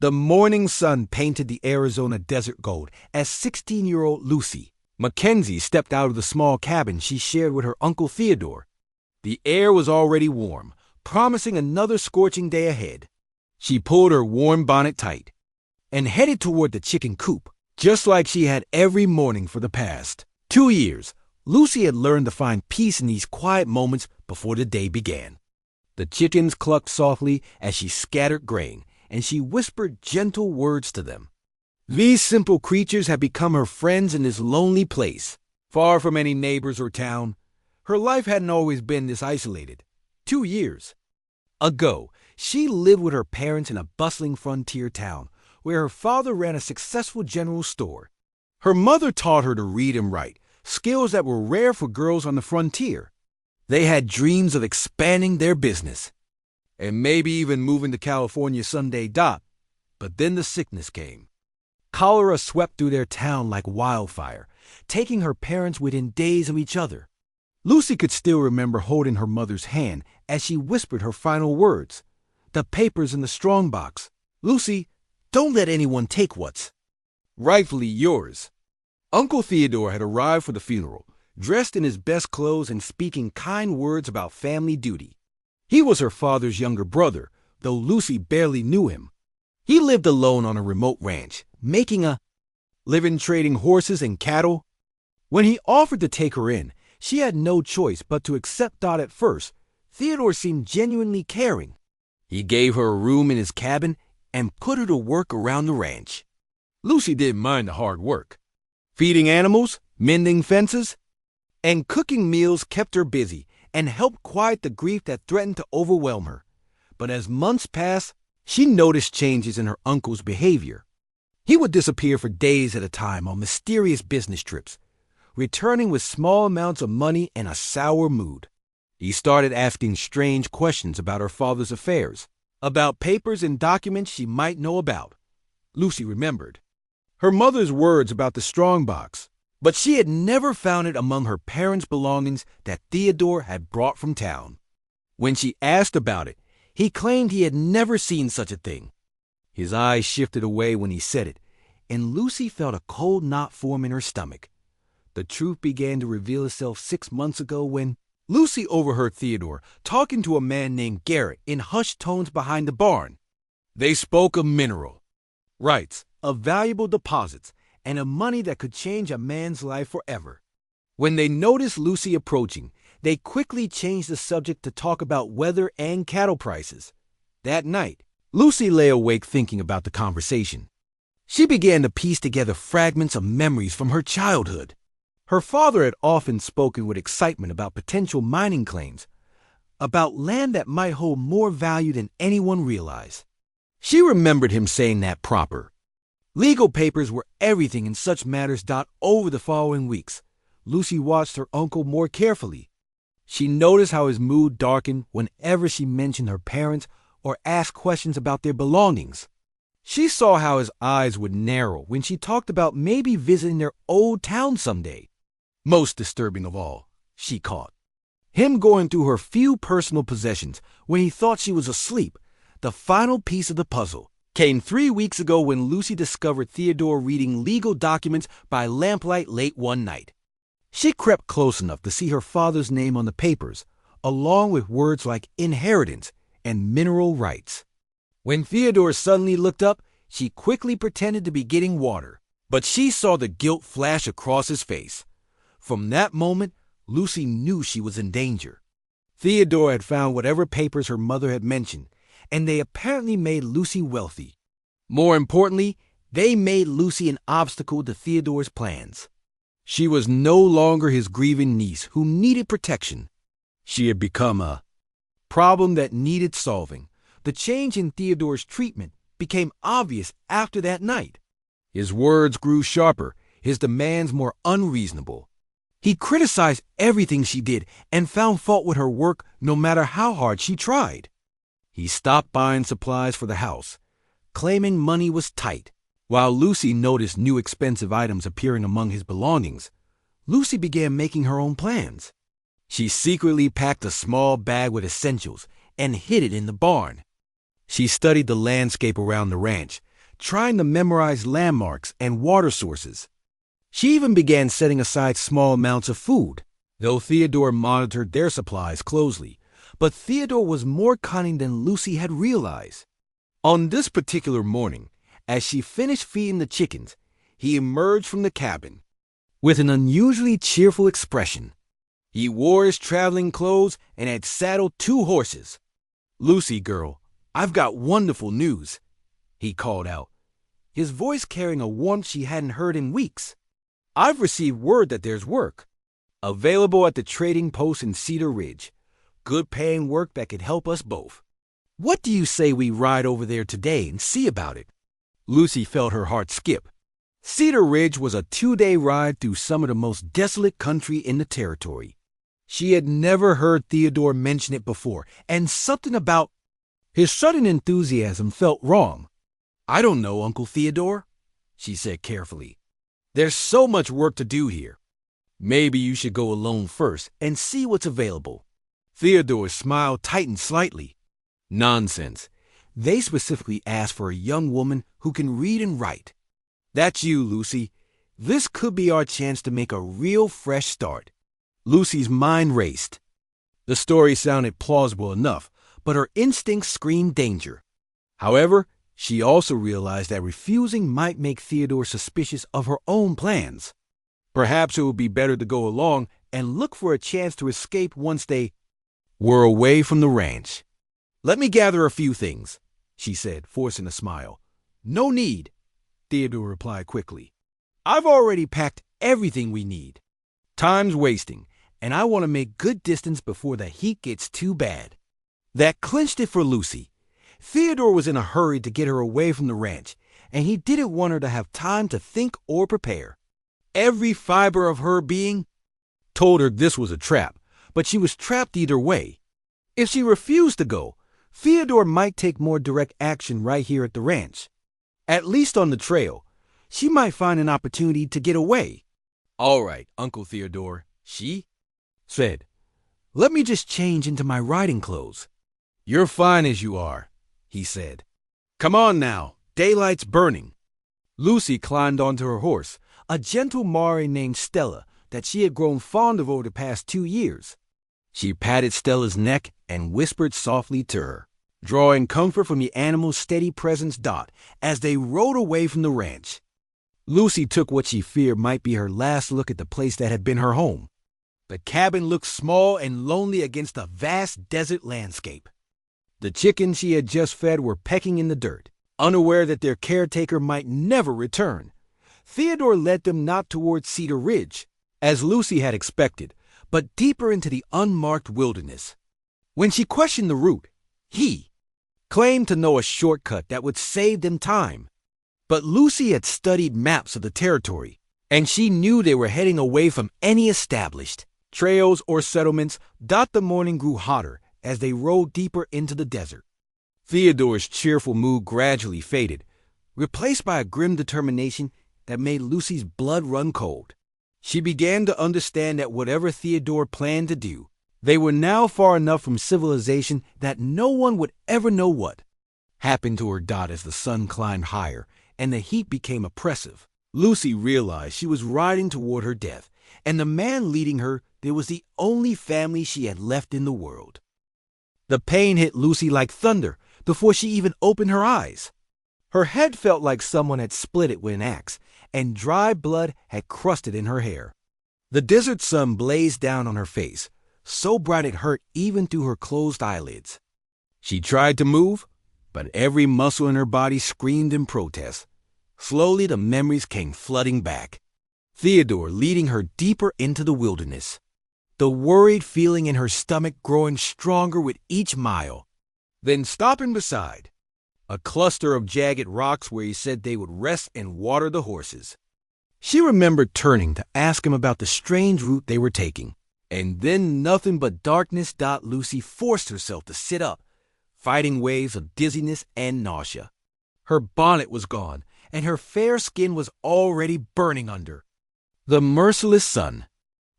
The morning sun painted the Arizona desert gold as 16-year-old Lucy Mackenzie stepped out of the small cabin she shared with her Uncle Theodore. The air was already warm, promising another scorching day ahead. She pulled her warm bonnet tight and headed toward the chicken coop, just like she had every morning for the past 2 years. Lucy had learned to find peace in these quiet moments before the day began. The chickens clucked softly as she scattered grain, and she whispered gentle words to them. These simple creatures had become her friends in this lonely place, far from any neighbors or town. Her life hadn't always been this isolated. 2 years ago, she lived with her parents in a bustling frontier town where her father ran a successful general store. Her mother taught her to read and write, skills that were rare for girls on the frontier. They had dreams of expanding their business and maybe even moving to California someday. But then the sickness came. Cholera swept through their town like wildfire, taking her parents within days of each other. Lucy could still remember holding her mother's hand as she whispered her final words. The papers in the strongbox. Lucy, don't let anyone take what's rightfully yours. Uncle Theodore had arrived for the funeral, dressed in his best clothes and speaking kind words about family duty. He was her father's younger brother, though Lucy barely knew him. He lived alone on a remote ranch, making a living trading horses and cattle. When he offered to take her in, she had no choice but to accept. At first, Theodore seemed genuinely caring. He gave her a room in his cabin and put her to work around the ranch. Lucy didn't mind the hard work. Feeding animals, mending fences, and cooking meals kept her busy and helped quiet the grief that threatened to overwhelm her. But as months passed, she noticed changes in her uncle's behavior. He would disappear for days at a time on mysterious business trips, returning with small amounts of money and a sour mood. He started asking strange questions about her father's affairs, about papers and documents she might know about. Lucy remembered her mother's words about the strongbox, but she had never found it among her parents' belongings that Theodore had brought from town. When she asked about it, he claimed he had never seen such a thing. His eyes shifted away when he said it, and Lucy felt a cold knot form in her stomach. The truth began to reveal itself 6 months ago when Lucy overheard Theodore talking to a man named Garrett in hushed tones behind the barn. They spoke of mineral rights, of valuable deposits, and of money that could change a man's life forever. When they noticed Lucy approaching, they quickly changed the subject to talk about weather and cattle prices. That night, Lucy lay awake thinking about the conversation. She began to piece together fragments of memories from her childhood. Her father had often spoken with excitement about potential mining claims, about land that might hold more value than anyone realized. She remembered him saying that proper legal papers were everything in such matters. Over the following weeks, Lucy watched her uncle more carefully. She noticed how his mood darkened whenever she mentioned her parents or asked questions about their belongings. She saw how his eyes would narrow when she talked about maybe visiting their old town someday. Most disturbing of all, she caught him going through her few personal possessions when he thought she was asleep. The final piece of the puzzle came 3 weeks ago when Lucy discovered Theodore reading legal documents by lamplight late one night. She crept close enough to see her father's name on the papers, along with words like inheritance and mineral rights. When Theodore suddenly looked up, she quickly pretended to be getting water, but she saw the guilt flash across his face. From that moment, Lucy knew she was in danger. Theodore had found whatever papers her mother had mentioned, and they apparently made Lucy wealthy. More importantly, they made Lucy an obstacle to Theodore's plans. She was no longer his grieving niece who needed protection. She had become a problem that needed solving. The change in Theodore's treatment became obvious after that night. His words grew sharper, his demands more unreasonable. He criticized everything she did and found fault with her work no matter how hard she tried. He stopped buying supplies for the house, claiming money was tight. While Lucy noticed new expensive items appearing among his belongings, Lucy began making her own plans. She secretly packed a small bag with essentials and hid it in the barn. She studied the landscape around the ranch, trying to memorize landmarks and water sources. She even began setting aside small amounts of food, though Theodore monitored their supplies closely. But Theodore was more cunning than Lucy had realized. On this particular morning, as she finished feeding the chickens, he emerged from the cabin with an unusually cheerful expression. He wore his traveling clothes and had saddled 2 horses. "Lucy, girl, I've got wonderful news," he called out, his voice carrying a warmth she hadn't heard in weeks. "I've received word that there's work available at the trading post in Cedar Ridge. Good paying work that could help us both. What do you say we ride over there today and see about it?" Lucy felt her heart skip. Cedar Ridge was a 2-day ride through some of the most desolate country in the territory. She had never heard Theodore mention it before, and something about his sudden enthusiasm felt wrong. "I don't know, Uncle Theodore," she said carefully. "There's so much work to do here. Maybe you should go alone first and see what's available." Theodore's smile tightened slightly. "Nonsense. They specifically asked for a young woman who can read and write. That's you, Lucy. This could be our chance to make a real fresh start." Lucy's mind raced. The story sounded plausible enough, but her instincts screamed danger. However, she also realized that refusing might make Theodore suspicious of her own plans. Perhaps it would be better to go along and look for a chance to escape once they were away from the ranch. "Let me gather a few things," she said, forcing a smile. "No need," Theodore replied quickly. "I've already packed everything we need. Time's wasting, and I want to make good distance before the heat gets too bad." That clinched it for Lucy. Theodore was in a hurry to get her away from the ranch, and he didn't want her to have time to think or prepare. Every fiber of her being told her this was a trap, but she was trapped either way. If she refused to go, Theodore might take more direct action right here at the ranch. At least on the trail, she might find an opportunity to get away. "All right, Uncle Theodore," she said. "Let me just change into my riding clothes." "You're fine as you are," he said. "Come on now, daylight's burning." Lucy climbed onto her horse, a gentle Mari named Stella that she had grown fond of over the past 2 years. She patted Stella's neck and whispered softly to her, drawing comfort from the animal's steady presence. As they rode away from the ranch, Lucy took what she feared might be her last look at the place that had been her home. The cabin looked small and lonely against a vast desert landscape. The chickens she had just fed were pecking in the dirt, unaware that their caretaker might never return. Theodore led them not towards Cedar Ridge, as Lucy had expected, but deeper into the unmarked wilderness. When she questioned the route, he claimed to know a shortcut that would save them time. But Lucy had studied maps of the territory, and she knew they were heading away from any established trails or settlements. The morning grew hotter as they rode deeper into the desert. Theodore's cheerful mood gradually faded, replaced by a grim determination that made Lucy's blood run cold. She began to understand that whatever Theodore planned to do, they were now far enough from civilization that no one would ever know what happened to her. As the sun climbed higher and the heat became oppressive, Lucy realized she was riding toward her death, and the man leading her there was the only family she had left in the world. The pain hit Lucy like thunder before she even opened her eyes. Her head felt like someone had split it with an axe, and dry blood had crusted in her hair. The desert sun blazed down on her face, so bright it hurt even through her closed eyelids. She tried to move, but every muscle in her body screamed in protest. Slowly the memories came flooding back. Theodore leading her deeper into the wilderness, the worried feeling in her stomach growing stronger with each mile. Then stopping beside a cluster of jagged rocks where he said they would rest and water the horses. She remembered turning to ask him about the strange route they were taking. And then nothing but darkness. Lucy forced herself to sit up, fighting waves of dizziness and nausea. Her bonnet was gone, and her fair skin was already burning under the merciless sun.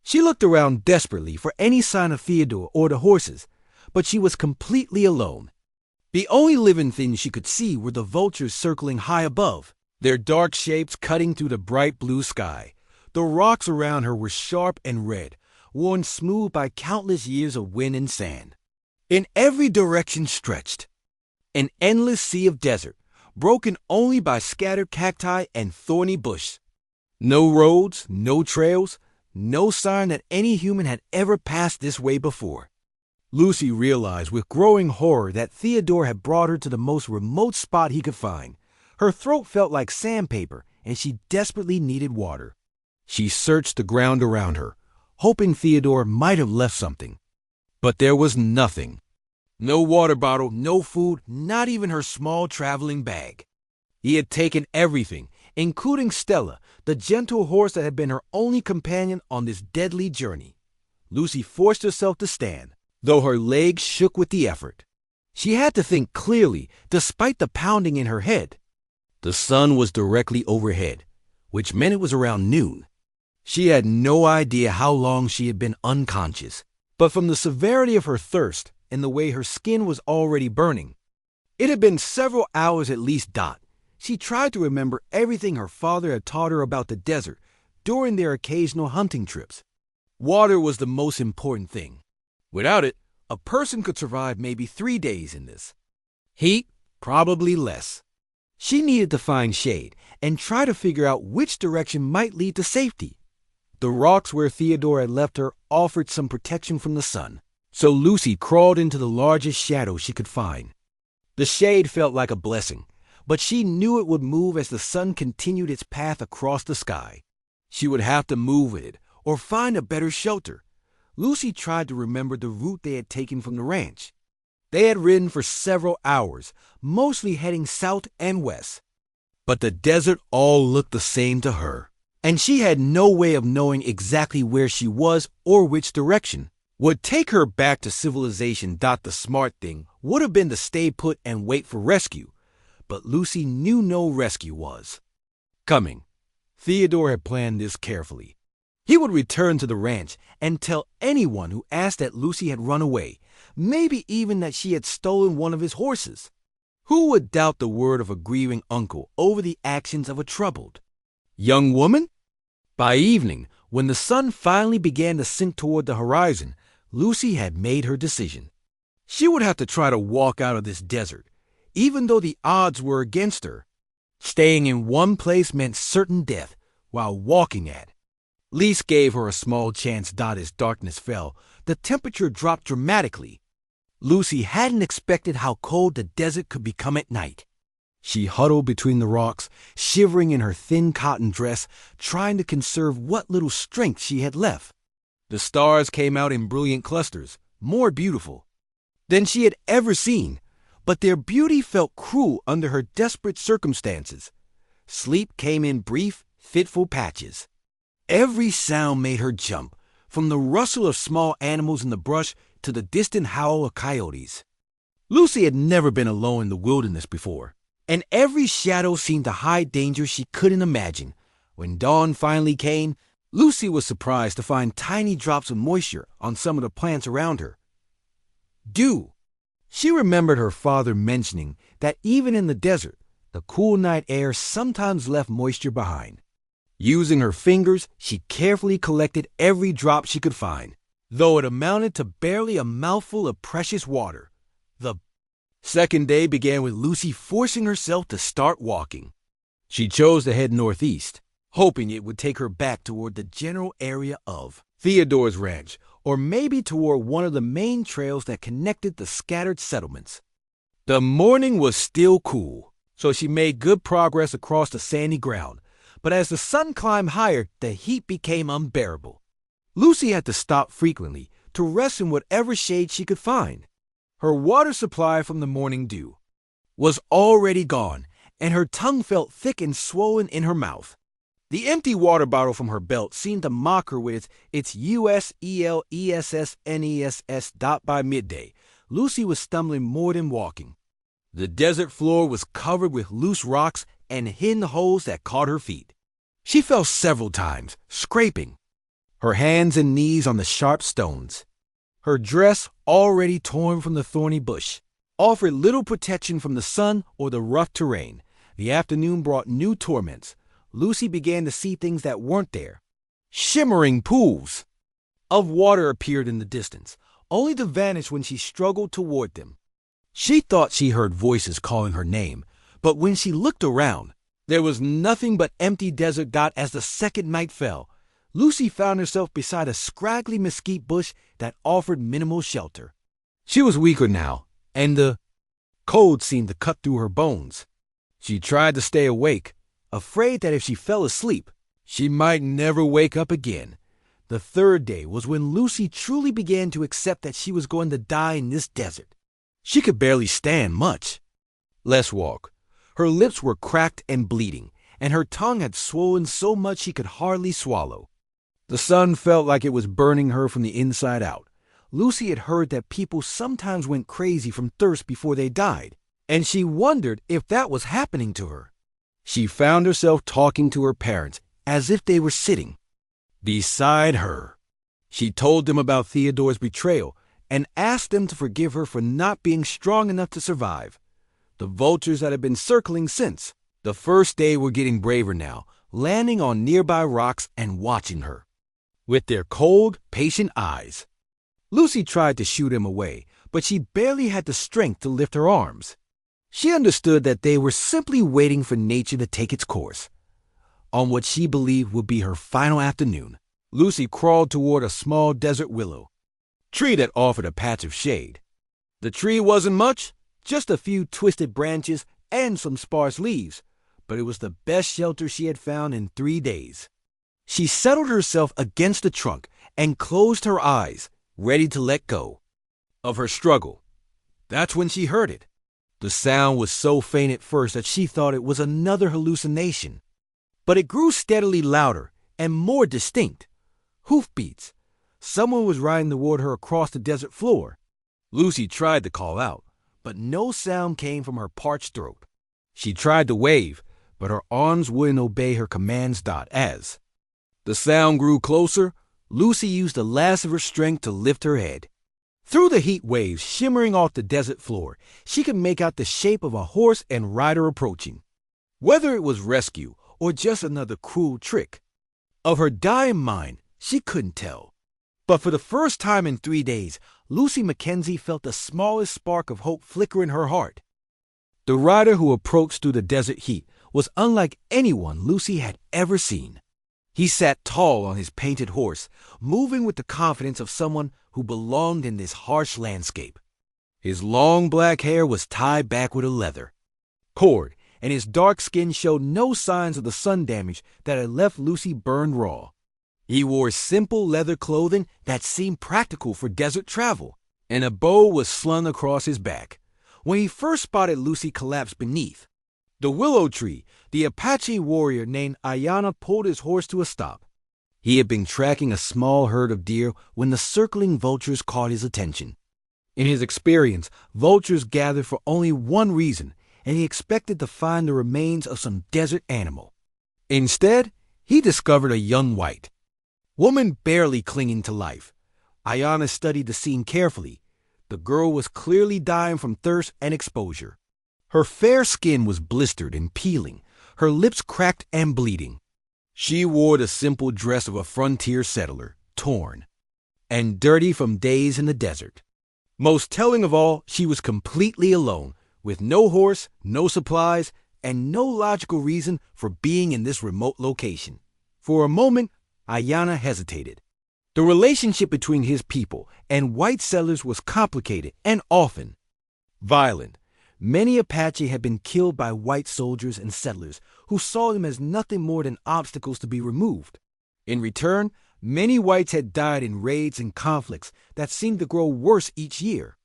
She looked around desperately for any sign of Theodore or the horses, but she was completely alone. The only living things she could see were the vultures circling high above, their dark shapes cutting through the bright blue sky. The rocks around her were sharp and red, worn smooth by countless years of wind and sand. In every direction stretched an endless sea of desert, broken only by scattered cacti and thorny bush. No roads, no trails, no sign that any human had ever passed this way before. Lucy realized with growing horror that Theodore had brought her to the most remote spot he could find. Her throat felt like sandpaper, and she desperately needed water. She searched the ground around her, hoping Theodore might have left something. But there was nothing. No water bottle, no food, not even her small traveling bag. He had taken everything, including Stella, the gentle horse that had been her only companion on this deadly journey. Lucy forced herself to stand, though her legs shook with the effort. She had to think clearly, despite the pounding in her head. The sun was directly overhead, which meant it was around noon. She had no idea how long she had been unconscious, but from the severity of her thirst and the way her skin was already burning, it had been several hours at least. She tried to remember everything her father had taught her about the desert during their occasional hunting trips. Water was the most important thing. Without it, a person could survive maybe 3 days in this. Heat, probably less. She needed to find shade and try to figure out which direction might lead to safety. The rocks where Theodore had left her offered some protection from the sun, so Lucy crawled into the largest shadow she could find. The shade felt like a blessing, but she knew it would move as the sun continued its path across the sky. She would have to move with it or find a better shelter. Lucy tried to remember the route they had taken from the ranch. They had ridden for several hours, mostly heading south and west. But the desert all looked the same to her, and she had no way of knowing exactly where she was or which direction would take her back to civilization. The smart thing would have been to stay put and wait for rescue, but Lucy knew no rescue was coming. Theodore had planned this carefully. He would return to the ranch and tell anyone who asked that Lucy had run away, maybe even that she had stolen one of his horses. Who would doubt the word of a grieving uncle over the actions of a troubled young woman? By evening, when the sun finally began to sink toward the horizon, Lucy had made her decision. She would have to try to walk out of this desert, even though the odds were against her. Staying in one place meant certain death, while walking at least gave her a small chance. As darkness fell, the temperature dropped dramatically. Lucy hadn't expected how cold the desert could become at night. She huddled between the rocks, shivering in her thin cotton dress, trying to conserve what little strength she had left. The stars came out in brilliant clusters, more beautiful than she had ever seen, but their beauty felt cruel under her desperate circumstances. Sleep came in brief, fitful patches. Every sound made her jump, from the rustle of small animals in the brush to the distant howl of coyotes. Lucy had never been alone in the wilderness before, and every shadow seemed to hide danger she couldn't imagine. When dawn finally came, Lucy was surprised to find tiny drops of moisture on some of the plants around her. Dew. She remembered her father mentioning that even in the desert, the cool night air sometimes left moisture behind. Using her fingers, she carefully collected every drop she could find, though it amounted to barely a mouthful of precious water. The second day began with Lucy forcing herself to start walking. She chose to head northeast, hoping it would take her back toward the general area of Theodore's ranch, or maybe toward one of the main trails that connected the scattered settlements. The morning was still cool, so she made good progress across the sandy ground. But as the sun climbed higher, the heat became unbearable. Lucy had to stop frequently to rest in whatever shade she could find. Her water supply from the morning dew was already gone, and her tongue felt thick and swollen in her mouth. The empty water bottle from her belt seemed to mock her with its USELESSNESS. By midday, Lucy was stumbling more than walking. The desert floor was covered with loose rocks and hidden holes that caught her feet. She fell several times, scraping her hands and knees on the sharp stones. Her dress, already torn from the thorny bush, offered little protection from the sun or the rough terrain. The afternoon brought new torments. Lucy began to see things that weren't there. Shimmering pools of water appeared in the distance, only to vanish when she struggled toward them. She thought she heard voices calling her name, but when she looked around, there was nothing but empty desert dot. As the second night fell, Lucy found herself beside a scraggly mesquite bush that offered minimal shelter. She was weaker now, and the cold seemed to cut through her bones. She tried to stay awake, afraid that if she fell asleep, she might never wake up again. The third day was when Lucy truly began to accept that she was going to die in this desert. She could barely stand much, less walk. Her lips were cracked and bleeding, and her tongue had swollen so much she could hardly swallow. The sun felt like it was burning her from the inside out. Lucy had heard that people sometimes went crazy from thirst before they died, and she wondered if that was happening to her. She found herself talking to her parents as if they were sitting beside her. She told them about Theodore's betrayal and asked them to forgive her for not being strong enough to survive. The vultures that had been circling since the first day were getting braver now, landing on nearby rocks and watching her with their cold, patient eyes. Lucy tried to shoo them away, but she barely had the strength to lift her arms. She understood that they were simply waiting for nature to take its course. On what she believed would be her final afternoon, Lucy crawled toward a small desert willow tree that offered a patch of shade. The tree wasn't much, just a few twisted branches and some sparse leaves, but it was the best shelter she had found in 3 days. She settled herself against the trunk and closed her eyes, ready to let go of her struggle. That's when she heard it. The sound was so faint at first that she thought it was another hallucination. But it grew steadily louder and more distinct. Hoofbeats. Someone was riding toward her across the desert floor. Lucy tried to call out, but no sound came from her parched throat. She tried to wave, but her arms wouldn't obey her commands. As the sound grew closer, Lucy used the last of her strength to lift her head. Through the heat waves shimmering off the desert floor, she could make out the shape of a horse and rider approaching. Whether it was rescue or just another cruel trick of her dying mind, she couldn't tell. But for the first time in 3 days, Lucy Mackenzie felt the smallest spark of hope flicker in her heart. The rider who approached through the desert heat was unlike anyone Lucy had ever seen. He sat tall on his painted horse, moving with the confidence of someone who belonged in this harsh landscape. His long black hair was tied back with a leather cord, and his dark skin showed no signs of the sun damage that had left Lucy burned raw. He wore simple leather clothing that seemed practical for desert travel, and a bow was slung across his back. When he first spotted Lucy collapsed beneath the willow tree, the Apache warrior named Ayana pulled his horse to a stop. He had been tracking a small herd of deer when the circling vultures caught his attention. In his experience, vultures gathered for only one reason, and he expected to find the remains of some desert animal. Instead, he discovered a young white woman barely clinging to life. Ayana studied the scene carefully. The girl was clearly dying from thirst and exposure. Her fair skin was blistered and peeling, her lips cracked and bleeding. She wore the simple dress of a frontier settler, torn and dirty from days in the desert. Most telling of all, she was completely alone, with no horse, no supplies, and no logical reason for being in this remote location. For a moment, Ayana hesitated. The relationship between his people and white settlers was complicated and often violent. Many Apache had been killed by white soldiers and settlers who saw them as nothing more than obstacles to be removed. In return, many whites had died in raids and conflicts that seemed to grow worse each year.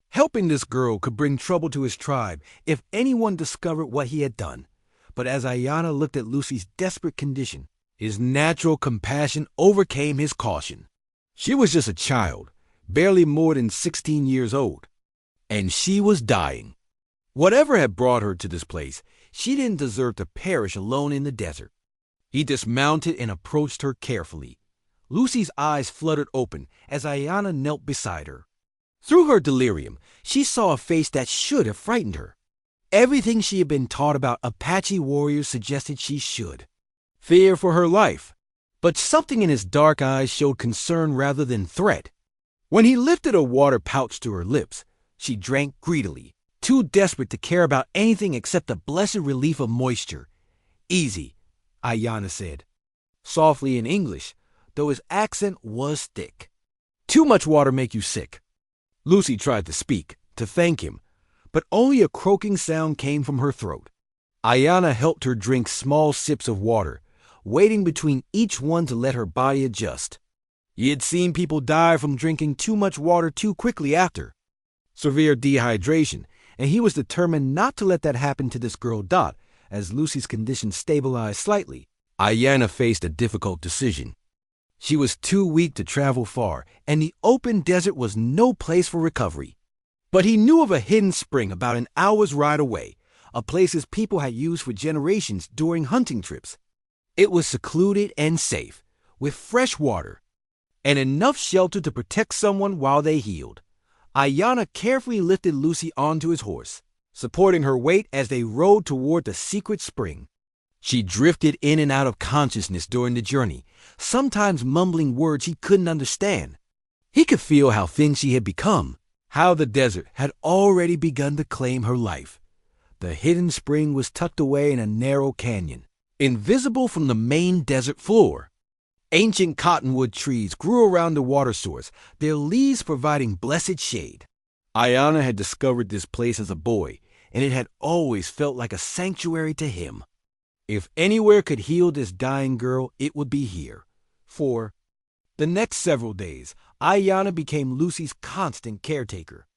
Helping this girl could bring trouble to his tribe if anyone discovered what he had done. But as Ayana looked at Lucy's desperate condition, his natural compassion overcame his caution. She was just a child, barely more than 16 years old, and she was dying. Whatever had brought her to this place, she didn't deserve to perish alone in the desert. He dismounted and approached her carefully. Lucy's eyes fluttered open as Ayana knelt beside her. Through her delirium, she saw a face that should have frightened her. Everything she had been taught about Apache warriors suggested she should. Fear for her life. But something in his dark eyes showed concern rather than threat. When he lifted a water pouch to her lips, she drank greedily, too desperate to care about anything except the blessed relief of moisture. "Easy," Ayanna said, softly in English, though his accent was thick. "Too much water make you sick." Lucy tried to speak, to thank him, but only a croaking sound came from her throat. Ayanna helped her drink small sips of water, waiting between each one to let her body adjust. He had seen people die from drinking too much water too quickly after. Severe dehydration, and he was determined not to let that happen to this girl Dot. As Lucy's condition stabilized slightly, Ayanna faced a difficult decision. She was too weak to travel far, and the open desert was no place for recovery. But he knew of a hidden spring about an hour's ride away, a place his people had used for generations during hunting trips. It was secluded and safe, with fresh water, and enough shelter to protect someone while they healed. Ayanna carefully lifted Lucy onto his horse, supporting her weight as they rode toward the secret spring. She drifted in and out of consciousness during the journey, sometimes mumbling words he couldn't understand. He could feel how thin she had become, how the desert had already begun to claim her life. The hidden spring was tucked away in a narrow canyon, invisible from the main desert floor. Ancient cottonwood trees grew around the water source, their leaves providing blessed shade. Ayanna had discovered this place as a boy, and it had always felt like a sanctuary to him. If anywhere could heal this dying girl, it would be here. For the next several days, Ayanna became Lucy's constant caretaker.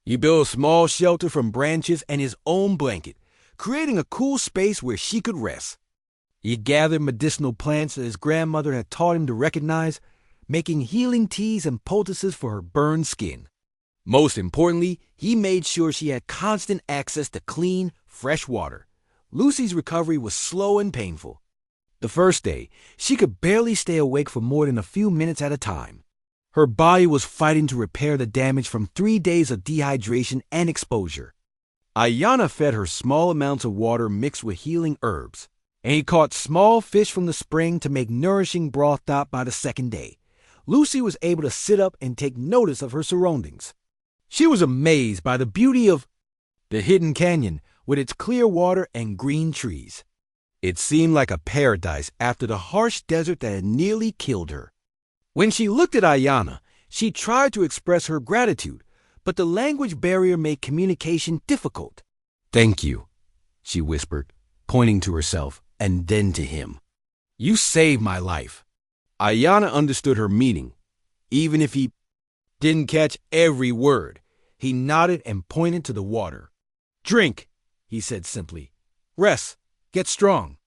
He built a small shelter from branches and his own blanket, creating a cool space where she could rest. He gathered medicinal plants that his grandmother had taught him to recognize, making healing teas and poultices for her burned skin. Most importantly, he made sure she had constant access to clean, fresh water. Lucy's recovery was slow and painful. The first day, she could barely stay awake for more than a few minutes at a time. Her body was fighting to repair the damage from 3 days of dehydration and exposure. Ayanna fed her small amounts of water mixed with healing herbs, and he caught small fish from the spring to make nourishing broth. By the second day, Lucy was able to sit up and take notice of her surroundings. She was amazed by the beauty of the hidden canyon with its clear water and green trees. It seemed like a paradise after the harsh desert that had nearly killed her. When she looked at Ayanna, she tried to express her gratitude, but the language barrier made communication difficult. "Thank you," she whispered, pointing to herself and then to him. "You saved my life." Ayanna understood her meaning, even if he didn't catch every word. He nodded and pointed to the water. "Drink," he said simply. "Rest. Get strong."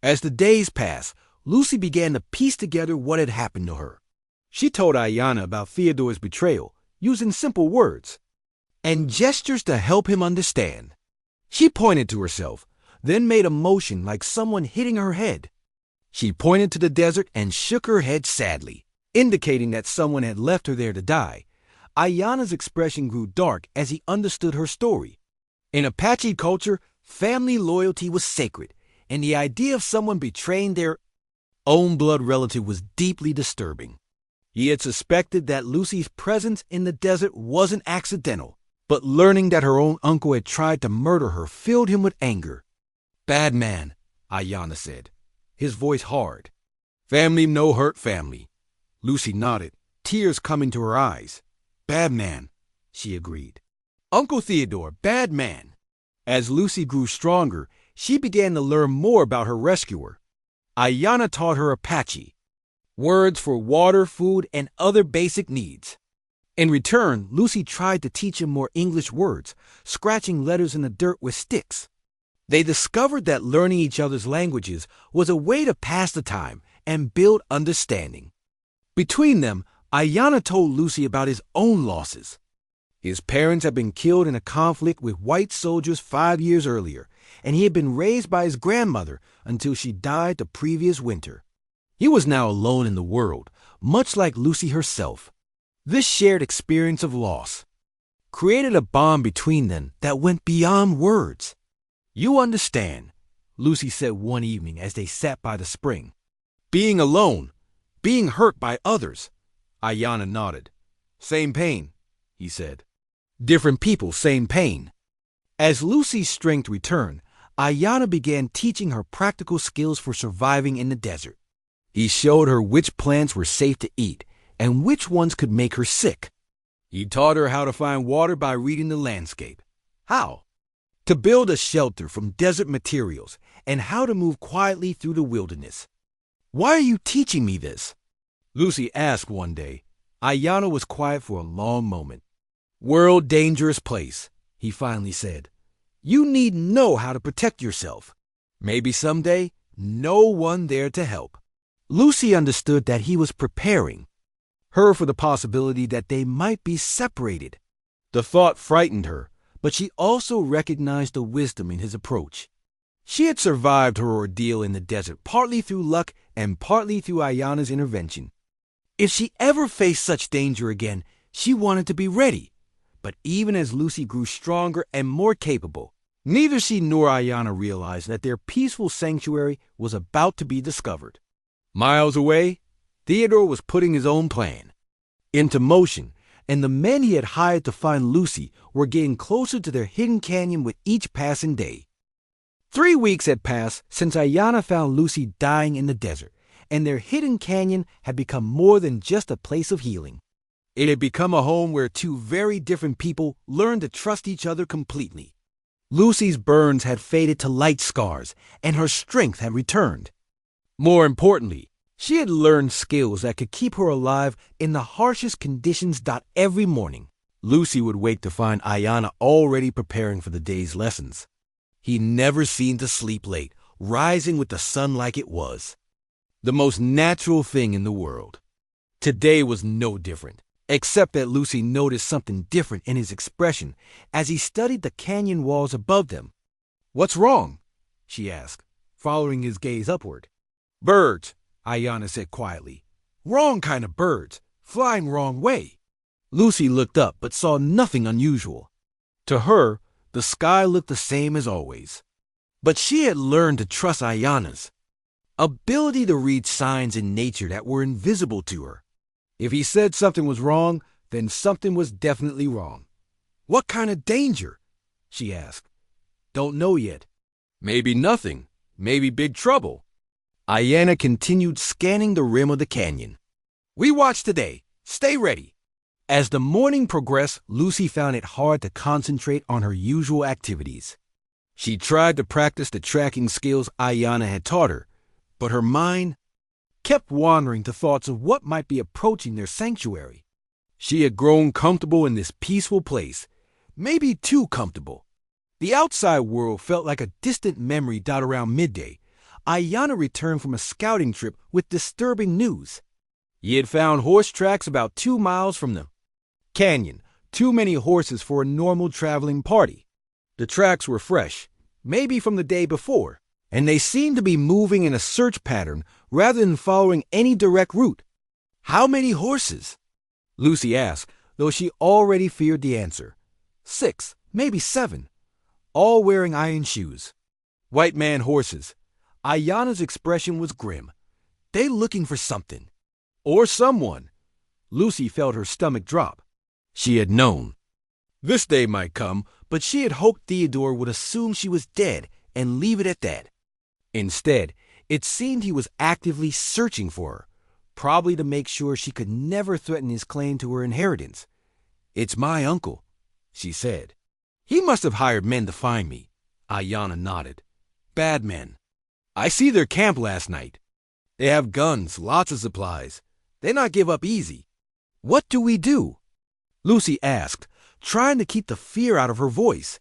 As the days passed, Lucy began to piece together what had happened to her. She told Ayanna about Theodore's betrayal, using simple words and gestures to help him understand. She pointed to herself, then made a motion like someone hitting her head. She pointed to the desert and shook her head sadly, indicating that someone had left her there to die. Ayanna's expression grew dark as he understood her story. In Apache culture, family loyalty was sacred, and the idea of someone betraying their own blood relative was deeply disturbing. He had suspected that Lucy's presence in the desert wasn't accidental, but learning that her own uncle had tried to murder her filled him with anger. "Bad man," Ayanna said, his voice hard. "Family no hurt family." Lucy nodded, tears coming to her eyes. "Bad man," she agreed. "Uncle Theodore, bad man." As Lucy grew stronger, she began to learn more about her rescuer. Ayanna taught her Apache, words for water, food, and other basic needs. In return, Lucy tried to teach him more English words, scratching letters in the dirt with sticks. They discovered that learning each other's languages was a way to pass the time and build understanding. Between them, Ayanna told Lucy about his own losses. His parents had been killed in a conflict with white soldiers 5 years earlier, and he had been raised by his grandmother until she died the previous winter. He was now alone in the world, much like Lucy herself. This shared experience of loss created a bond between them that went beyond words. "You understand," Lucy said one evening as they sat by the spring. "Being alone, being hurt by others." Ayanna nodded. "Same pain," he said. "Different people, same pain." As Lucy's strength returned, Ayanna began teaching her practical skills for surviving in the desert. He showed her which plants were safe to eat and which ones could make her sick. He taught her how to find water by reading the landscape. How? To build a shelter from desert materials and how to move quietly through the wilderness. "Why are you teaching me this?" Lucy asked one day. Ayanna was quiet for a long moment. "World dangerous place," he finally said. "You need to know how to protect yourself. Maybe someday, no one there to help." Lucy understood that he was preparing her for the possibility that they might be separated. The thought frightened her, but she also recognized the wisdom in his approach. She had survived her ordeal in the desert partly through luck and partly through Ayanna's intervention. If she ever faced such danger again, she wanted to be ready. But even as Lucy grew stronger and more capable, neither she nor Ayanna realized that their peaceful sanctuary was about to be discovered. Miles away, Theodore was putting his own plan into motion, and the men he had hired to find Lucy were getting closer to their hidden canyon with each passing day. 3 weeks had passed since Ayanna found Lucy dying in the desert, and their hidden canyon had become more than just a place of healing. It had become a home where two very different people learned to trust each other completely. Lucy's burns had faded to light scars, and her strength had returned. More importantly, she had learned skills that could keep her alive in the harshest conditions. Every morning, Lucy would wake to find Ayanna already preparing for the day's lessons. He never seemed to sleep late, rising with the sun like it was the most natural thing in the world. Today was no different, except that Lucy noticed something different in his expression as he studied the canyon walls above them. "What's wrong?" she asked, following his gaze upward. "Birds," Ayanna said quietly. "Wrong kind of birds, flying wrong way." Lucy looked up but saw nothing unusual. To her, the sky looked the same as always. But she had learned to trust Ayanna's ability to read signs in nature that were invisible to her. If he said something was wrong, then something was definitely wrong. "What kind of danger?" she asked. "Don't know yet. Maybe nothing. Maybe big trouble." Ayanna continued scanning the rim of the canyon. "We watch today. Stay ready." As the morning progressed, Lucy found it hard to concentrate on her usual activities. She tried to practice the tracking skills Ayanna had taught her, but her mind kept wandering to thoughts of what might be approaching their sanctuary. She had grown comfortable in this peaceful place, maybe too comfortable. The outside world felt like a distant memory. Around midday, Ayanna returned from a scouting trip with disturbing news. He had found horse tracks about 2 miles from the canyon, too many horses for a normal traveling party. The tracks were fresh, maybe from the day before, and they seemed to be moving in a search pattern rather than following any direct route. "How many horses?" Lucy asked, though she already feared the answer. 6, maybe 7, all wearing iron shoes. White man horses. Ayanna's expression was grim. They looking for something. Or someone. Lucy felt her stomach drop. She had known this day might come, but she had hoped Theodore would assume she was dead and leave it at that. Instead, it seemed he was actively searching for her, probably to make sure she could never threaten his claim to her inheritance. "It's my uncle," she said. "He must have hired men to find me." Ayanna nodded. "Bad men. I see their camp last night. They have guns, lots of supplies. They not give up easy." "What do we do?" Lucy asked, trying to keep the fear out of her voice.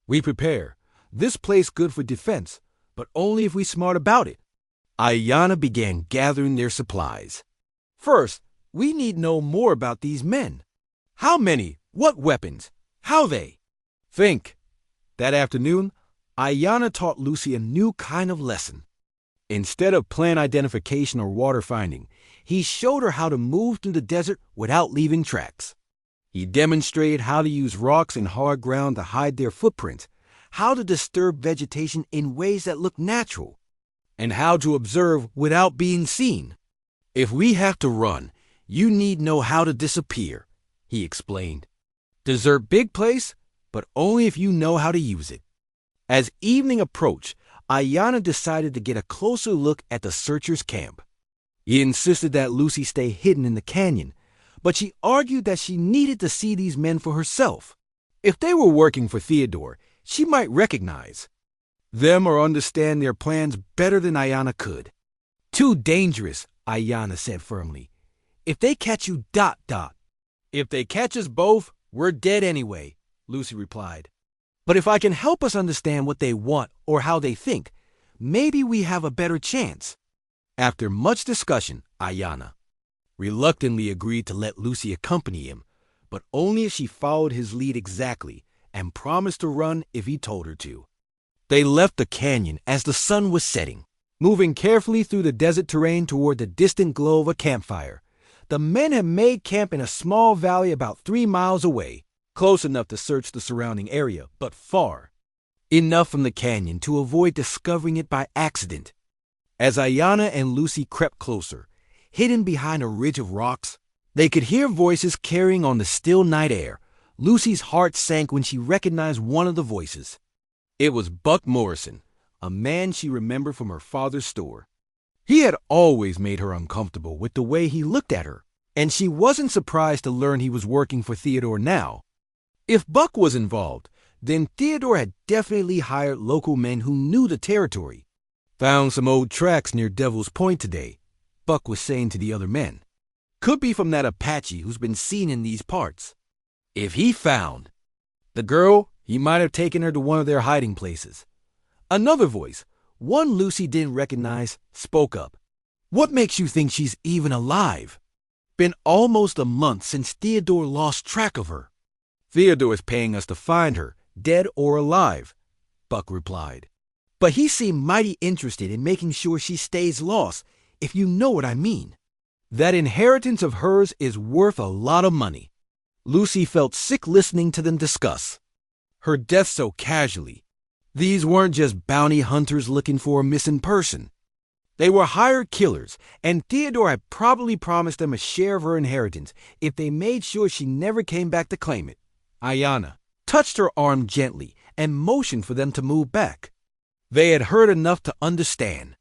"We prepare. This place good for defense, but only if we smart about it." Ayanna began gathering their supplies. "First, we need to know more about these men. How many? What weapons? How they?" "Think." That afternoon, Ayanna taught Lucy a new kind of lesson. Instead of plant identification or water finding, he showed her how to move through the desert without leaving tracks. He demonstrated how to use rocks and hard ground to hide their footprints, how to disturb vegetation in ways that look natural, and how to observe without being seen. If we have to run, you need know how to disappear, he explained. Desert big place, but only if you know how to use it. As evening approached, Ayanna decided to get a closer look at the searchers' camp. He insisted that Lucy stay hidden in the canyon, but she argued that she needed to see these men for herself. If they were working for Theodore, she might recognize them or understand their plans better than Ayanna could. Too dangerous, Ayanna said firmly. If they catch you, ... If they catch us both, we're dead anyway, Lucy replied. But if I can help us understand what they want or how they think, maybe we have a better chance. After much discussion, Ayanna reluctantly agreed to let Lucy accompany him, but only if she followed his lead exactly and promised to run if he told her to. They left the canyon as the sun was setting, moving carefully through the desert terrain toward the distant glow of a campfire. The men had made camp in a small valley about 3 miles away, close enough to search the surrounding area, but far enough from the canyon to avoid discovering it by accident. As Ayanna and Lucy crept closer, hidden behind a ridge of rocks, they could hear voices carrying on the still night air. Lucy's heart sank when she recognized one of the voices. It was Buck Morrison, a man she remembered from her father's store. He had always made her uncomfortable with the way he looked at her, and she wasn't surprised to learn he was working for Theodore now. If Buck was involved, then Theodore had definitely hired local men who knew the territory. Found some old tracks near Devil's Point today, Buck was saying to the other men. Could be from that Apache who's been seen in these parts. If he found the girl, he might have taken her to one of their hiding places. Another voice, one Lucy didn't recognize, spoke up. What makes you think she's even alive? Been almost a month since Theodore lost track of her. Theodore is paying us to find her, dead or alive, Buck replied. But he seemed mighty interested in making sure she stays lost, if you know what I mean. That inheritance of hers is worth a lot of money. Lucy felt sick listening to them discuss her death so casually. These weren't just bounty hunters looking for a missing person. They were hired killers, and Theodore had probably promised them a share of her inheritance if they made sure she never came back to claim it. Ayanna touched her arm gently and motioned for them to move back. They had heard enough to understand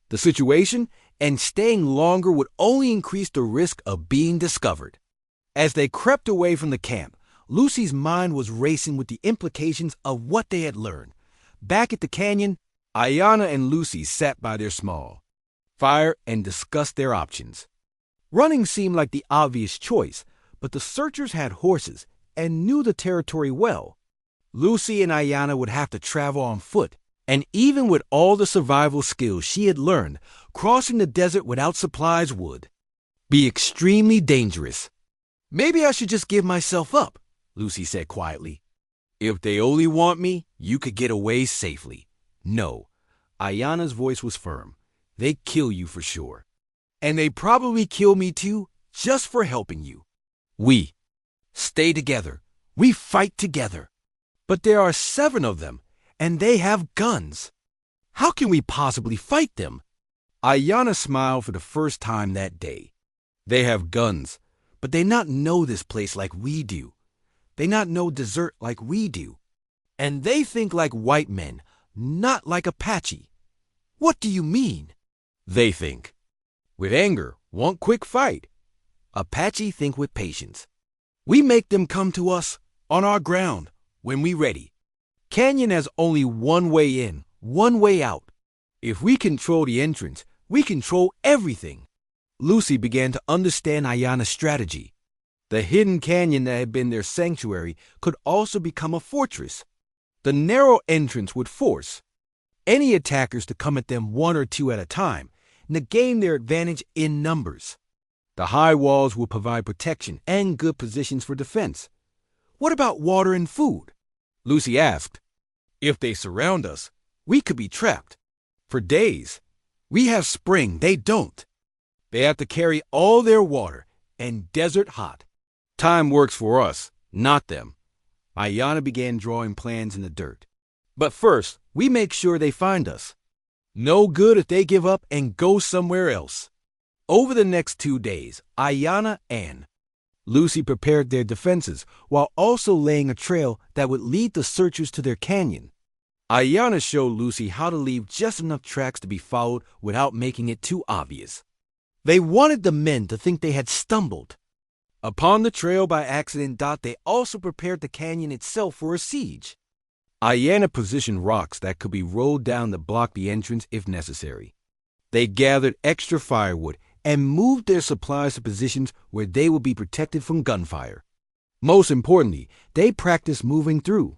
the situation, and staying longer would only increase the risk of being discovered. As they crept away from the camp, Lucy's mind was racing with the implications of what they had learned. Back at the canyon, Ayanna and Lucy sat by their small fire and discussed their options. Running seemed like the obvious choice, but the searchers had horses and knew the territory well. Lucy and Ayanna would have to travel on foot, and even with all the survival skills she had learned, crossing the desert without supplies would be extremely dangerous. Maybe I should just give myself up, Lucy said quietly. If they only want me, you could get away safely. No, Ayanna's voice was firm. They kill you for sure. And they probably kill me too, just for helping you. We stay together. We fight together. But there are 7 of them, and they have guns. How can we possibly fight them? Ayanna smiled for the first time that day. They have guns, but they not know this place like we do. They not know desert like we do. And they think like white men, not like Apache. What do you mean? They think with anger, want quick fight. Apache think with patience. We make them come to us on our ground when we ready. Canyon has only one way in, one way out. If we control the entrance, we control everything. Lucy began to understand Ayanna's strategy. The hidden canyon that had been their sanctuary could also become a fortress. The narrow entrance would force any attackers to come at them 1 or 2 at a time, negating their advantage in numbers. The high walls would provide protection and good positions for defense. What about water and food? Lucy asked. If they surround us, we could be trapped for days. We have spring, they don't. They have to carry all their water, and desert hot. Time works for us, not them. Ayana began drawing plans in the dirt. But first, we make sure they find us. No good if they give up and go somewhere else. Over the next 2 days, Ayana and Lucy prepared their defenses while also laying a trail that would lead the searchers to their canyon. Ayana showed Lucy how to leave just enough tracks to be followed without making it too obvious. They wanted the men to think they had stumbled upon the trail by accident. They also prepared the canyon itself for a siege. Ayana positioned rocks that could be rolled down to block the entrance if necessary. They gathered extra firewood and moved their supplies to positions where they would be protected from gunfire. Most importantly, they practiced moving through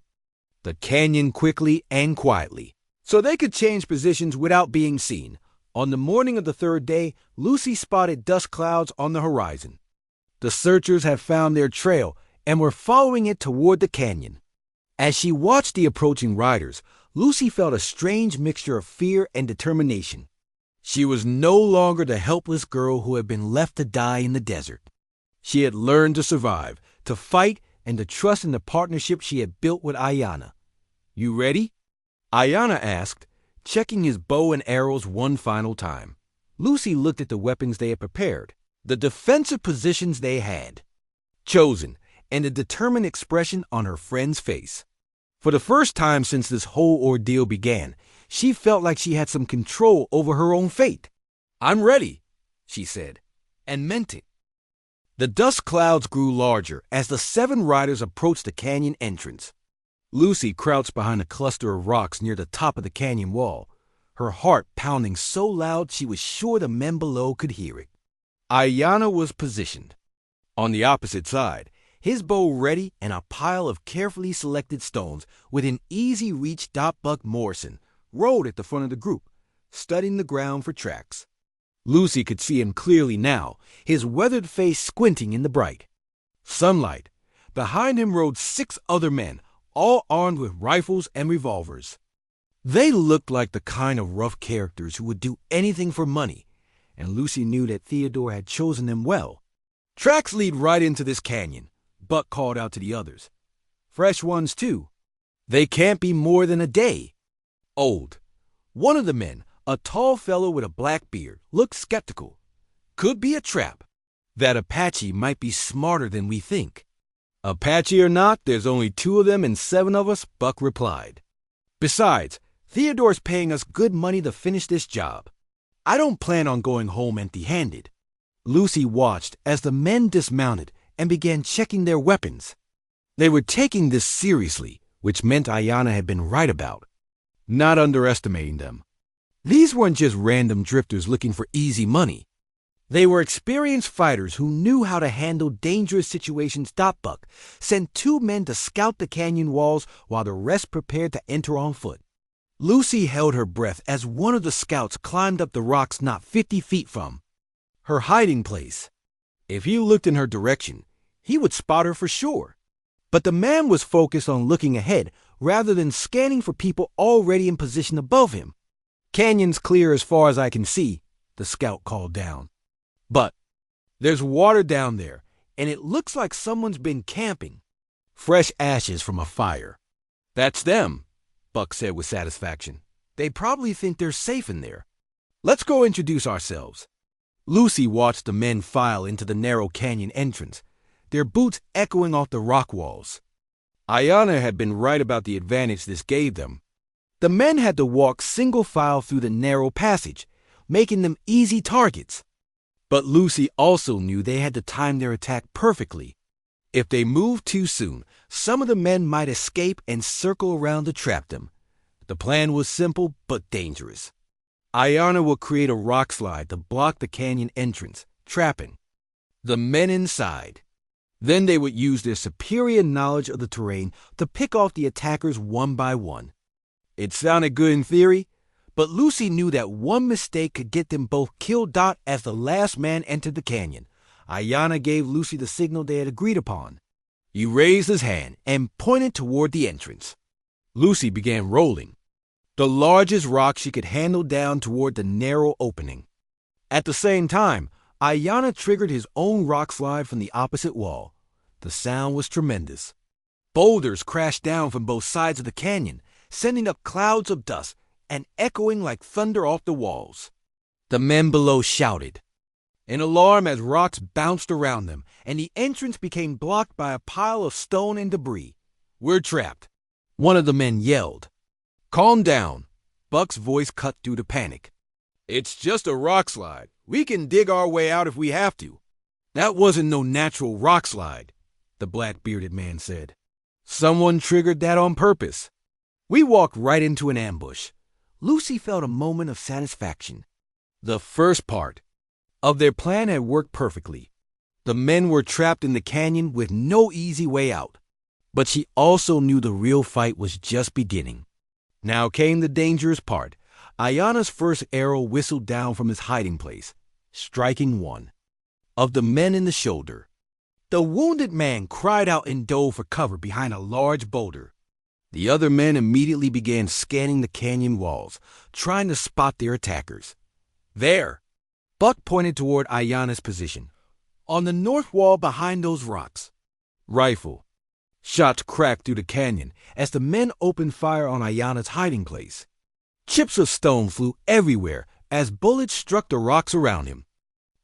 the canyon quickly and quietly, so they could change positions without being seen. On the morning of the 3rd day, Lucy spotted dust clouds on the horizon. The searchers had found their trail and were following it toward the canyon. As she watched the approaching riders, Lucy felt a strange mixture of fear and determination. She was no longer the helpless girl who had been left to die in the desert. She had learned to survive, to fight, and to trust in the partnership she had built with Ayana. "You ready?" Ayana asked, checking his bow and arrows one final time. Lucy looked at the weapons they had prepared, the defensive positions they had chosen, and the determined expression on her friend's face. For the first time since this whole ordeal began, she felt like she had some control over her own fate. "I'm ready," she said, and meant it. The dust clouds grew larger as the 7 riders approached the canyon entrance. Lucy crouched behind a cluster of rocks near the top of the canyon wall, her heart pounding so loud she was sure the men below could hear it. Ayana was positioned on the opposite side, his bow ready and a pile of carefully selected stones within easy reach. Buck Morrison rode at the front of the group, studying the ground for tracks. Lucy could see him clearly now, his weathered face squinting in the bright sunlight. Behind him rode 6 other men, all armed with rifles and revolvers. They looked like the kind of rough characters who would do anything for money, and Lucy knew that Theodore had chosen them well. "Tracks lead right into this canyon," Buck called out to the others. "Fresh ones, too. They can't be more than a day old." One of the men, a tall fellow with a black beard, looked skeptical. "Could be a trap. That Apache might be smarter than we think." "Apache or not, there's only 2 of them and 7 of us," Buck replied. "Besides, Theodore's paying us good money to finish this job. I don't plan on going home empty-handed." Lucy watched as the men dismounted and began checking their weapons. They were taking this seriously, which meant Ayana had been right about not underestimating them. These weren't just random drifters looking for easy money. They were experienced fighters who knew how to handle dangerous situations. Buck sent 2 men to scout the canyon walls while the rest prepared to enter on foot. Lucy held her breath as one of the scouts climbed up the rocks not 50 feet from her hiding place. If he looked in her direction, he would spot her for sure. But the man was focused on looking ahead rather than scanning for people already in position above him. "Canyon's clear as far as I can see," the scout called down. "But there's water down there, and it looks like someone's been camping." Fresh ashes from a fire. "That's them," Buck said with satisfaction. "They probably think they're safe in there. Let's go introduce ourselves." Lucy watched the men file into the narrow canyon entrance, their boots echoing off the rock walls. Ayana had been right about the advantage this gave them. The men had to walk single file through the narrow passage, making them easy targets. But Lucy also knew they had to time their attack perfectly. If they moved too soon, some of the men might escape and circle around to trap them. The plan was simple but dangerous. Ayana would create a rock slide to block the canyon entrance, trapping the men inside. Then they would use their superior knowledge of the terrain to pick off the attackers one by one. It sounded good in theory, but Lucy knew that one mistake could get them both killed. As the last man entered the canyon, Ayana gave Lucy the signal they had agreed upon. He raised his hand and pointed toward the entrance. Lucy began rolling the largest rock she could handle down toward the narrow opening. At the same time, Ayana triggered his own rock slide from the opposite wall. The sound was tremendous. Boulders crashed down from both sides of the canyon, sending up clouds of dust and echoing like thunder off the walls. The men below shouted in alarm as rocks bounced around them, and the entrance became blocked by a pile of stone and debris. "We're trapped," one of the men yelled. "Calm down," Buck's voice cut through the panic. "It's just a rock slide. We can dig our way out if we have to." "That wasn't no natural rock slide," the black-bearded man said. "Someone triggered that on purpose." We walked right into an ambush. Lucy felt a moment of satisfaction. The first part of their plan had worked perfectly. The men were trapped in the canyon with no easy way out. But she also knew the real fight was just beginning. Now came the dangerous part. Ayana's first arrow whistled down from his hiding place, striking one of the men in the shoulder. The wounded man cried out and dove for cover behind a large boulder. The other men immediately began scanning the canyon walls, trying to spot their attackers. "There!" Buck pointed toward Ayana's position. "On the north wall behind those rocks." Rifle. Shots cracked through the canyon as the men opened fire on Ayana's hiding place. Chips of stone flew everywhere as bullets struck the rocks around him.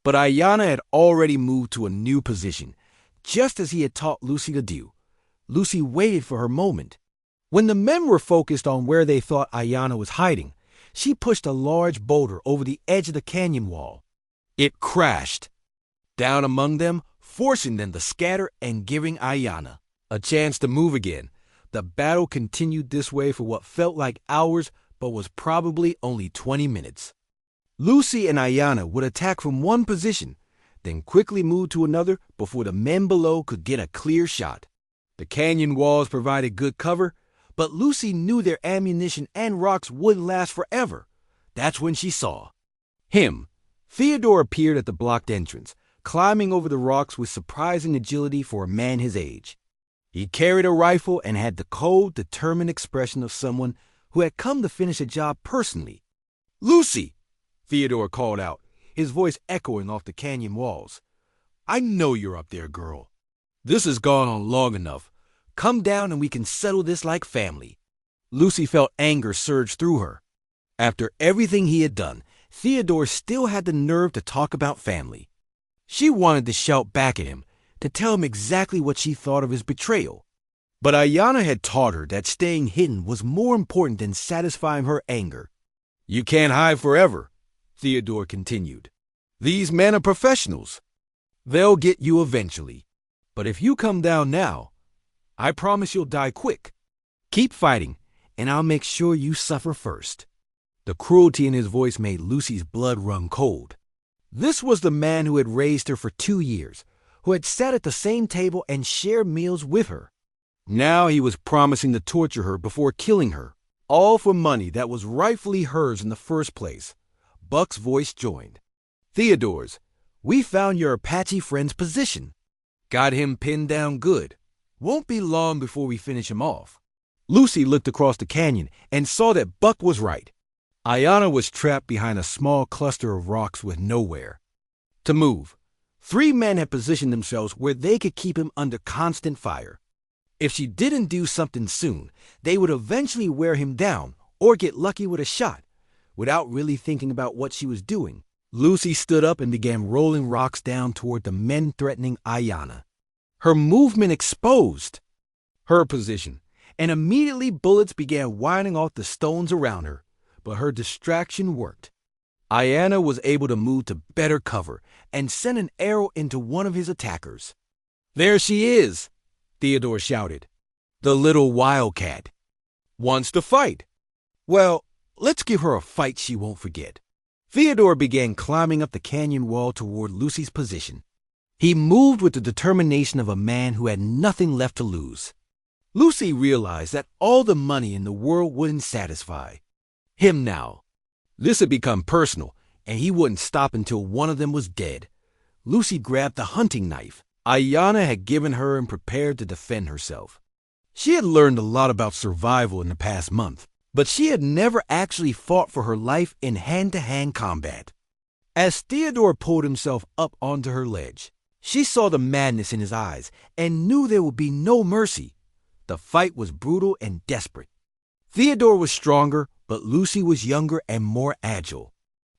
But Ayana had already moved to a new position, just as he had taught Lucy to do. Lucy waited for her moment. When the men were focused on where they thought Ayana was hiding, she pushed a large boulder over the edge of the canyon wall. It crashed down among them, forcing them to scatter and giving Ayana a chance to move again. The battle continued this way for what felt like hours, but was probably only 20 minutes. Lucy and Ayana would attack from one position, then quickly move to another before the men below could get a clear shot. The canyon walls provided good cover, but Lucy knew their ammunition and rocks wouldn't last forever. That's when she saw him. Theodore appeared at the blocked entrance, climbing over the rocks with surprising agility for a man his age. He carried a rifle and had the cold, determined expression of someone who had come to finish a job personally. "Lucy!" Theodore called out, his voice echoing off the canyon walls. "I know you're up there, girl. This has gone on long enough. Come down and we can settle this like family." Lucy felt anger surge through her. After everything he had done, Theodore still had the nerve to talk about family. She wanted to shout back at him, to tell him exactly what she thought of his betrayal. But Ayana had taught her that staying hidden was more important than satisfying her anger. "You can't hide forever," Theodore continued. "These men are professionals. They'll get you eventually. But if you come down now, I promise you'll die quick. Keep fighting, and I'll make sure you suffer first." The cruelty in his voice made Lucy's blood run cold. This was the man who had raised her for 2 years, who had sat at the same table and shared meals with her. Now he was promising to torture her before killing her, all for money that was rightfully hers in the first place. Buck's voice joined. "Theodore's, we found your Apache friend's position. Got him pinned down good. Won't be long before we finish him off." Lucy looked across the canyon and saw that Buck was right. Ayana was trapped behind a small cluster of rocks with nowhere to move. 3 men had positioned themselves where they could keep him under constant fire. If she didn't do something soon, they would eventually wear him down or get lucky with a shot. Without really thinking about what she was doing, Lucy stood up and began rolling rocks down toward the men threatening Ayana. Her movement exposed her position, and immediately bullets began whining off the stones around her. But her distraction worked. Ayana was able to move to better cover and send an arrow into one of his attackers. "There she is," Theodore shouted. "The little wildcat. Wants to fight. Well, let's give her a fight she won't forget." Theodore began climbing up the canyon wall toward Lucy's position. He moved with the determination of a man who had nothing left to lose. Lucy realized that all the money in the world wouldn't satisfy him now. This had become personal, and he wouldn't stop until one of them was dead. Lucy grabbed the hunting knife Ayana had given her and prepared to defend herself. She had learned a lot about survival in the past month, but she had never actually fought for her life in hand-to-hand combat. As Theodore pulled himself up onto her ledge, She saw the madness in his eyes and knew there would be no mercy. The fight was brutal and desperate. Theodore was stronger, but Lucy was younger and more agile.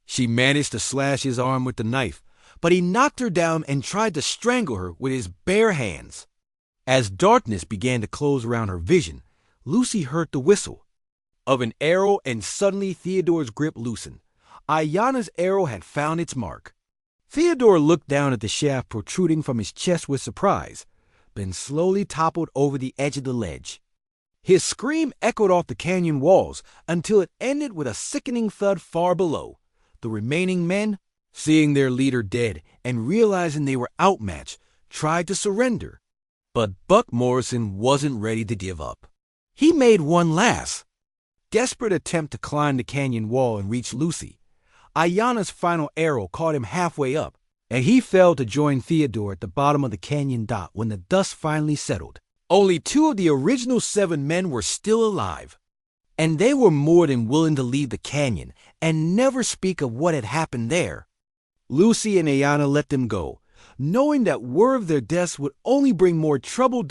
She managed to slash his arm with the knife, but he knocked her down and tried to strangle her with his bare hands. As darkness began to close around her vision, Lucy heard the whistle of an arrow, and suddenly Theodore's grip loosened. Ayanna's arrow had found its mark. Theodore looked down at the shaft protruding from his chest with surprise, then slowly toppled over the edge of the ledge. His scream echoed off the canyon walls until it ended with a sickening thud far below. The remaining men, seeing their leader dead and realizing they were outmatched, tried to surrender. But Buck Morrison wasn't ready to give up. He made one last, desperate attempt to climb the canyon wall and reach Lucy. Ayanna's final arrow caught him halfway up, and he fell to join Theodore at the bottom of the canyon dot when the dust finally settled. Only 2 of the original 7 men were still alive, and they were more than willing to leave the canyon and never speak of what had happened there. Lucy and Ayanna let them go, knowing that word of their deaths would only bring more trouble.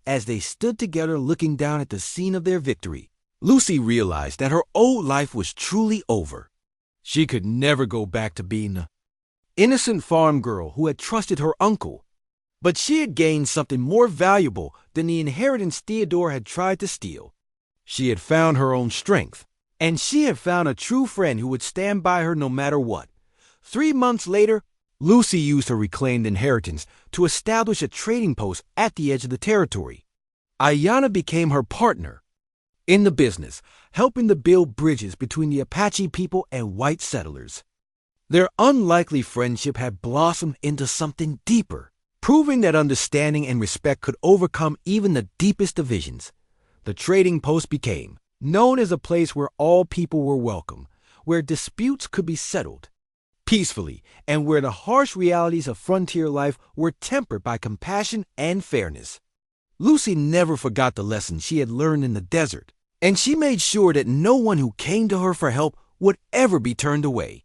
As they stood together looking down at the scene of their victory, Lucy realized that her old life was truly over. She could never go back to being the innocent farm girl who had trusted her uncle. But she had gained something more valuable than the inheritance Theodore had tried to steal. She had found her own strength, and she had found a true friend who would stand by her no matter what. 3 months later, Lucy used her reclaimed inheritance to establish a trading post at the edge of the territory. Ayanna became her partner in the business, helping to build bridges between the Apache people and white settlers. Their unlikely friendship had blossomed into something deeper, proving that understanding and respect could overcome even the deepest divisions. The trading post became known as a place where all people were welcome, where disputes could be settled peacefully, and where the harsh realities of frontier life were tempered by compassion and fairness. Lucy never forgot the lessons she had learned in the desert, and she made sure that no one who came to her for help would ever be turned away.